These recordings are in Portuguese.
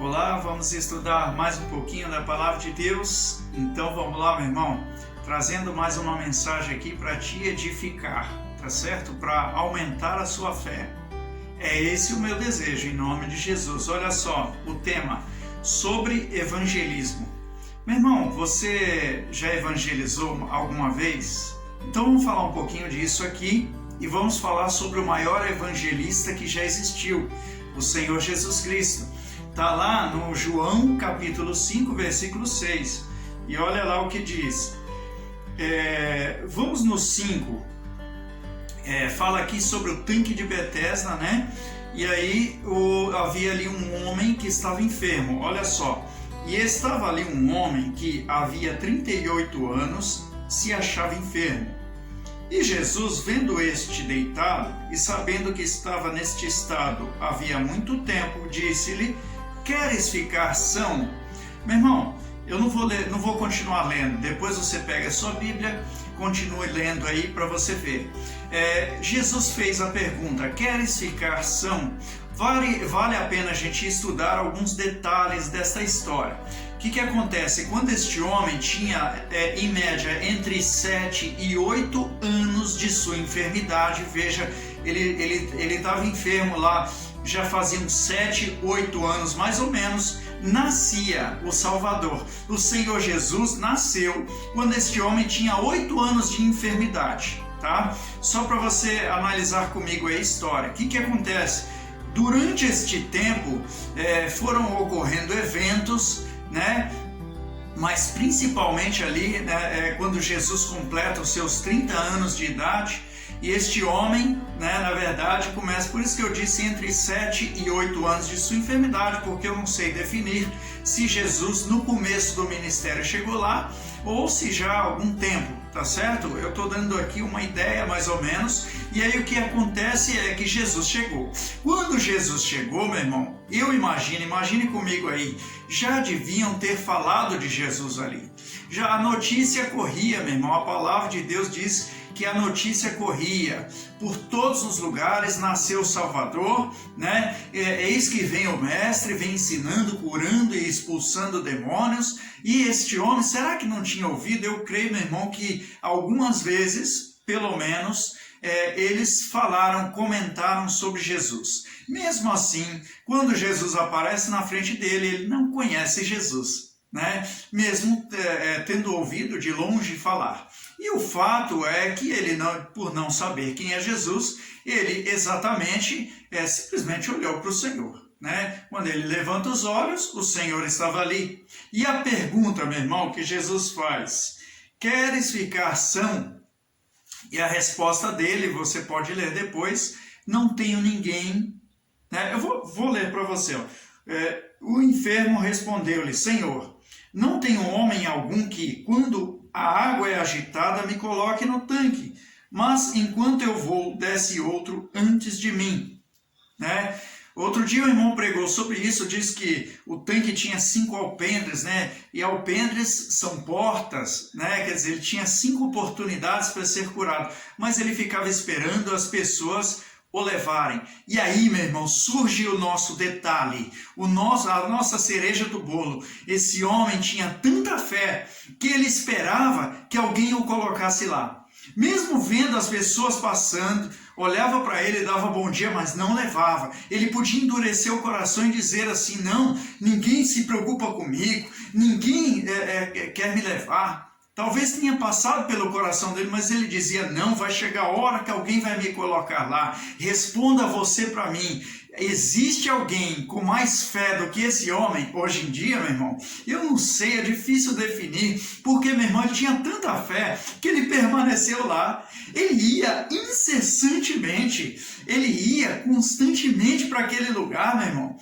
Olá, vamos estudar mais um pouquinho da Palavra de Deus. Então vamos lá, meu irmão, trazendo mais uma mensagem aqui para te edificar, tá certo? Para aumentar a sua fé. É esse o meu desejo, em nome de Jesus. Olha só, o tema, sobre evangelismo. Meu irmão, você já evangelizou alguma vez? Então vamos falar um pouquinho disso aqui e vamos falar sobre o maior evangelista que já existiu, o Senhor Jesus Cristo. Está lá no João capítulo 5, versículo 6. E olha lá o que diz. Vamos no 5. Fala aqui sobre o tanque de Betesda, né? E aí havia ali um homem que estava enfermo. Olha só. E estava ali um homem que havia 38 anos se achava enfermo. E Jesus, vendo este deitado e sabendo que estava neste estado havia muito tempo, disse-lhe: queres ficar são? Meu irmão, eu não vou continuar lendo. Depois você pega a sua Bíblia, continue lendo aí para você ver. Jesus fez a pergunta: queres ficar são? Vale a pena a gente estudar alguns detalhes desta história. O que acontece? Quando este homem tinha, em média, entre 7 e 8 anos de sua enfermidade, veja, ele estava enfermo lá, já faziam 7, 8 anos mais ou menos, nascia o Salvador. O Senhor Jesus nasceu quando este homem tinha 8 anos de enfermidade, tá? Só para você analisar comigo a história. O que acontece? Durante este tempo foram ocorrendo eventos, né? Mas principalmente ali, né, quando Jesus completa os seus 30 anos de idade, e este homem, né, na verdade, começa, por isso que eu disse entre 7 e 8 anos de sua enfermidade, porque eu não sei definir se Jesus no começo do ministério chegou lá ou se já há algum tempo, tá certo? Eu estou dando aqui uma ideia mais ou menos, e aí o que acontece é que Jesus chegou. Quando Jesus chegou, meu irmão, eu imagine comigo aí, já deviam ter falado de Jesus ali. Já a notícia corria, meu irmão, a palavra de Deus diz que a notícia corria por todos os lugares, nasceu o Salvador, né? Eis que vem o mestre, vem ensinando, curando e expulsando demônios. E este homem, será que não tinha ouvido? Eu creio, meu irmão, que algumas vezes, pelo menos, eles comentaram sobre Jesus. Mesmo assim, quando Jesus aparece na frente dele, ele não conhece Jesus, né? Mesmo tendo ouvido de longe falar. E o fato é que ele, por não saber quem é Jesus, ele exatamente, simplesmente olhou para o Senhor, né? Quando ele levanta os olhos, o Senhor estava ali. E a pergunta, meu irmão, que Jesus faz: queres ficar são? E a resposta dele, você pode ler depois: não tenho ninguém, né? Eu vou ler para você. O enfermo respondeu-lhe: Senhor, não tenho homem algum que, quando a água é agitada, me coloque no tanque, mas enquanto eu vou, desce outro antes de mim, né? Outro dia o irmão pregou sobre isso, diz que o tanque tinha 5 alpendres, né? E alpendres são portas, né? Quer dizer, ele tinha 5 oportunidades para ser curado, mas ele ficava esperando as pessoas o levarem. E aí, meu irmão, surge o nosso detalhe, a nossa cereja do bolo. Esse homem tinha tanta fé que ele esperava que alguém o colocasse lá. Mesmo vendo as pessoas passando, olhava para ele e dava bom dia, mas não levava. Ele podia endurecer o coração e dizer assim: não, ninguém se preocupa comigo, ninguém quer me levar. Talvez tenha passado pelo coração dele, mas ele dizia: não, vai chegar a hora que alguém vai me colocar lá. Responda você para mim: existe alguém com mais fé do que esse homem hoje em dia, meu irmão? Eu não sei, é difícil definir, porque, meu irmão, ele tinha tanta fé que ele permaneceu lá. Ele ia incessantemente, ele ia constantemente para aquele lugar, meu irmão.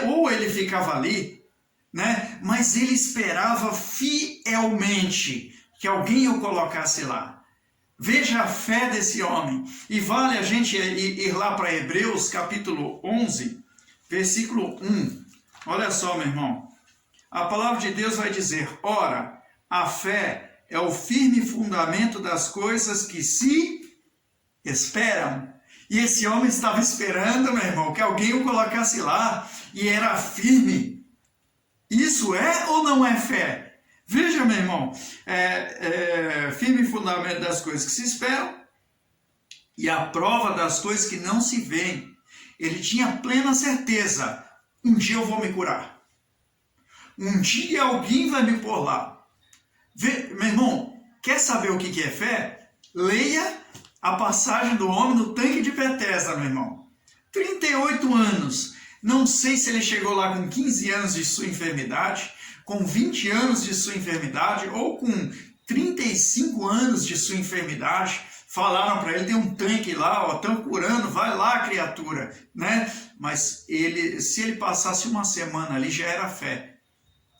Ou ele ficava ali, né? Mas ele esperava fielmente que alguém o colocasse lá. Veja a fé desse homem. E vale a gente ir lá para Hebreus capítulo 11, versículo 1. Olha só, meu irmão. A palavra de Deus vai dizer: ora, a fé é o firme fundamento das coisas que se esperam. E esse homem estava esperando, meu irmão, que alguém o colocasse lá. E era firme. Isso é ou não é fé? Veja, meu irmão, firme fundamento das coisas que se esperam e a prova das coisas que não se veem. Ele tinha plena certeza, um dia eu vou me curar. Um dia alguém vai me pôr lá. Meu irmão, quer saber o que é fé? Leia a passagem do homem no tanque de Betesda, meu irmão. 38 anos. Não sei se ele chegou lá com 15 anos de sua enfermidade, com 20 anos de sua enfermidade, ou com 35 anos de sua enfermidade. Falaram para ele, tem um tanque lá, estão curando, vai lá, criatura, né? Mas se ele passasse uma semana ali, já era fé,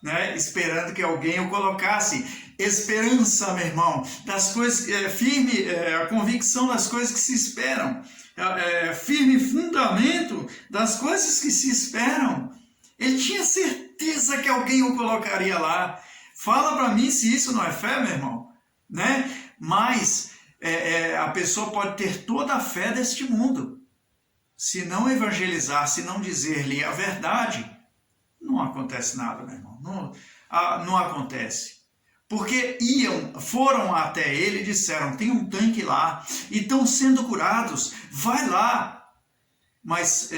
né? Esperando que alguém o colocasse. Esperança, meu irmão, das coisas, firme, a convicção das coisas que se esperam, firme fundamento das coisas que se esperam. Ele tinha certeza que alguém o colocaria lá. Fala para mim se isso não é fé, meu irmão, né? Mas a pessoa pode ter toda a fé deste mundo. Se não evangelizar, se não dizer-lhe a verdade, não acontece nada, meu irmão. Não acontece. Porque foram até ele e disseram, tem um tanque lá, e estão sendo curados, vai lá. Mas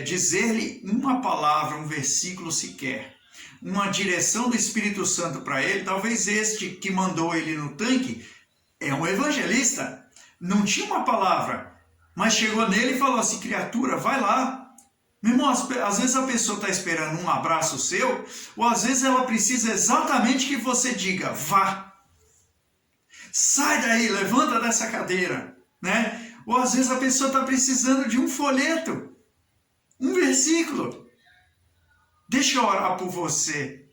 dizer-lhe uma palavra, um versículo sequer, uma direção do Espírito Santo para ele, talvez este que mandou ele no tanque, é um evangelista, não tinha uma palavra, mas chegou nele e falou assim, criatura, vai lá. Meu irmão, às vezes a pessoa está esperando um abraço seu, ou às vezes ela precisa exatamente que você diga, vá. Sai daí, levanta dessa cadeira, né? Ou às vezes a pessoa está precisando de um folheto, um versículo. Deixa eu orar por você.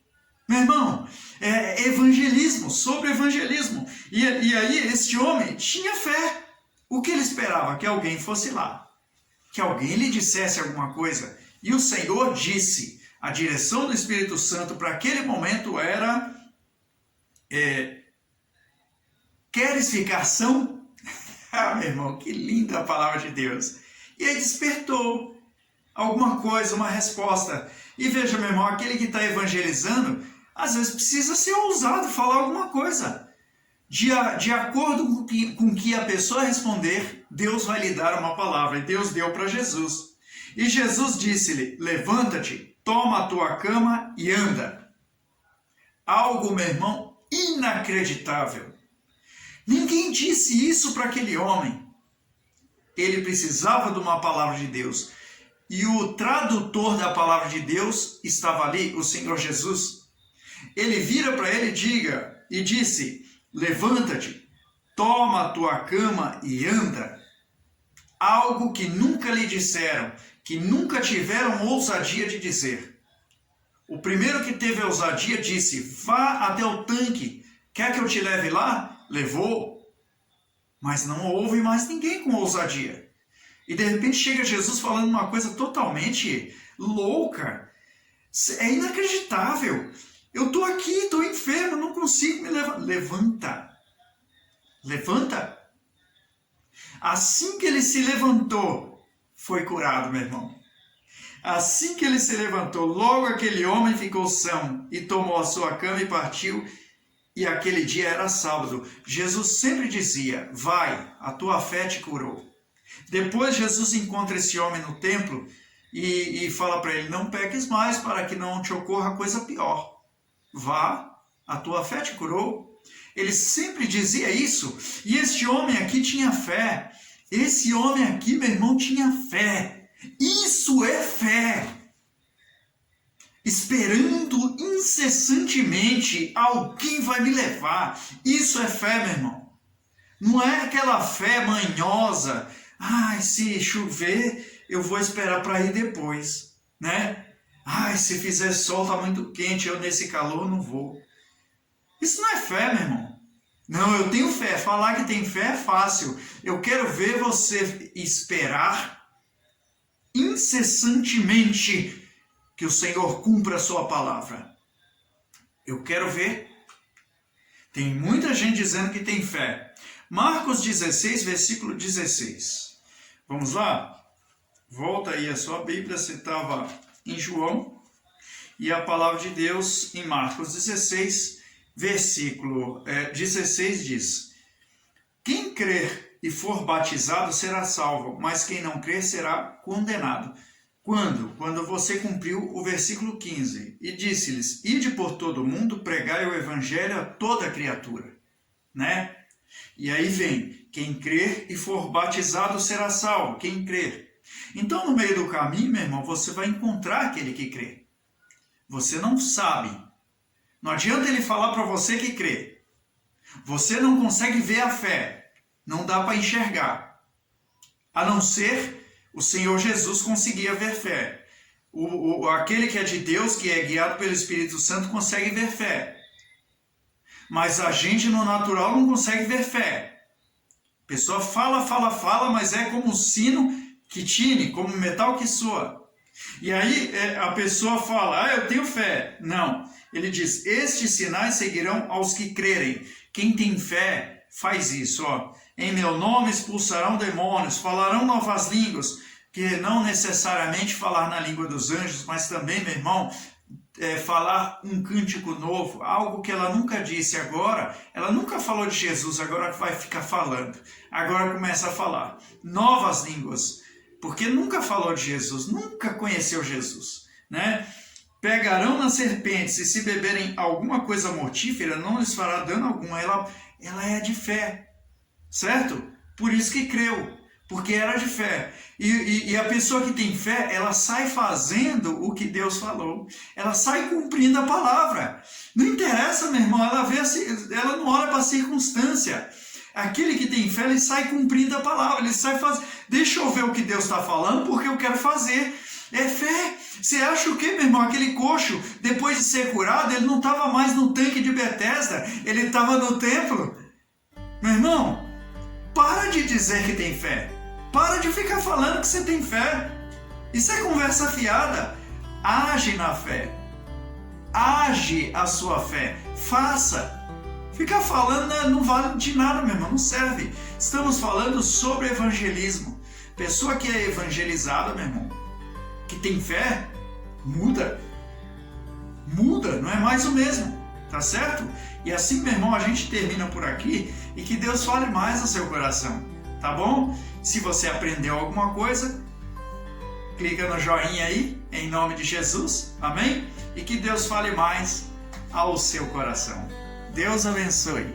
Meu irmão, evangelismo, sobre evangelismo. E aí este homem tinha fé. O que ele esperava? Que alguém fosse lá. Que alguém lhe dissesse alguma coisa. E o Senhor disse, a direção do Espírito Santo para aquele momento era, queres ficar são? Ah, meu irmão, que linda a palavra de Deus. E aí despertou alguma coisa, uma resposta. E veja, meu irmão, aquele que está evangelizando, às vezes precisa ser ousado, falar alguma coisa. De acordo com que a pessoa responder, Deus vai lhe dar uma palavra. E Deus deu para Jesus. E Jesus disse-lhe, levanta-te, toma a tua cama e anda. Algo, meu irmão, inacreditável. Ninguém disse isso para aquele homem. Ele precisava de uma palavra de Deus. E o tradutor da palavra de Deus estava ali, o Senhor Jesus. Ele vira para ele e disse, levanta-te, toma a tua cama e anda. Algo que nunca lhe disseram, que nunca tiveram ousadia de dizer. O primeiro que teve ousadia disse, vá até o tanque, quer que eu te leve lá? Levou. Mas não houve mais ninguém com ousadia. E de repente chega Jesus falando uma coisa totalmente louca. É inacreditável. Eu estou aqui, estou enfermo, não consigo me levantar. Levanta. Levanta. Assim que ele se levantou, foi curado, meu irmão. Assim que ele se levantou, logo aquele homem ficou são e tomou a sua cama e partiu. E aquele dia era sábado. Jesus sempre dizia, vai, a tua fé te curou. Depois Jesus encontra esse homem no templo e fala para ele, não peques mais para que não te ocorra coisa pior. Vá, a tua fé te curou. Ele sempre dizia isso. E este homem aqui tinha fé. Esse homem aqui, meu irmão, tinha fé. Isso é fé. Esperando incessantemente, alguém vai me levar. Isso é fé, meu irmão. Não é aquela fé manhosa. Ai, se chover, eu vou esperar para ir depois, né? Ai, se fizer sol, tá muito quente, eu nesse calor não vou. Isso não é fé, meu irmão. Não, eu tenho fé. Falar que tem fé é fácil. Eu quero ver você esperar incessantemente que o Senhor cumpra a sua palavra. Eu quero ver. Tem muita gente dizendo que tem fé. Marcos 16, versículo 16. Vamos lá? Volta aí a sua Bíblia, você estava em João. E a palavra de Deus em Marcos 16, versículo 16 diz: quem crer e for batizado será salvo, mas quem não crer será condenado. Quando? Quando você cumpriu o versículo 15. E disse-lhes: ide por todo o mundo, pregai o evangelho a toda criatura. Né? E aí vem: quem crer e for batizado será salvo. Quem crer. Então, no meio do caminho, meu irmão, você vai encontrar aquele que crê. Você não sabe. Não adianta ele falar para você que crê. Você não consegue ver a fé. Não dá para enxergar. A não ser o Senhor Jesus conseguia ver fé. Aquele que é de Deus, que é guiado pelo Espírito Santo, consegue ver fé. Mas a gente no natural não consegue ver fé. A pessoa fala, mas é como um sino que tine, como metal que soa. E aí a pessoa fala: eu tenho fé. Não. Ele diz: estes sinais seguirão aos que crerem. Quem tem fé faz isso. Em meu nome expulsarão demônios, falarão novas línguas, que não necessariamente falar na língua dos anjos, mas também, meu irmão, falar um cântico novo, algo que ela nunca disse agora. Ela nunca falou de Jesus, agora vai ficar falando. Agora começa a falar novas línguas, porque nunca falou de Jesus, nunca conheceu Jesus, né? Pegarão nas serpentes, e se beberem alguma coisa mortífera, não lhes fará dano algum. Ela é de fé, certo? Por isso que creu, porque era de fé. E a pessoa que tem fé, ela sai fazendo o que Deus falou. Ela sai cumprindo a palavra. Não interessa, meu irmão, ela não olha para a circunstância. Aquele que tem fé, ele sai cumprindo a palavra. Ele sai fazendo. Deixa eu ver o que Deus está falando, porque eu quero fazer. É fé. Você acha o quê, meu irmão? Aquele coxo, depois de ser curado, ele não estava mais no tanque de Betesda. Ele estava no templo. Meu irmão, para de dizer que tem fé. Para de ficar falando que você tem fé. Isso é conversa fiada. Age na fé. Age a sua fé. Faça. Ficar falando não vale de nada, meu irmão. Não serve. Estamos falando sobre evangelismo. Pessoa que é evangelizada, meu irmão, que tem fé, muda. Muda. Não é mais o mesmo. Tá certo? E assim, meu irmão, a gente termina por aqui, e que Deus fale mais no seu coração, tá bom? Se você aprendeu alguma coisa, clica no joinha aí, em nome de Jesus, amém? E que Deus fale mais ao seu coração. Deus abençoe.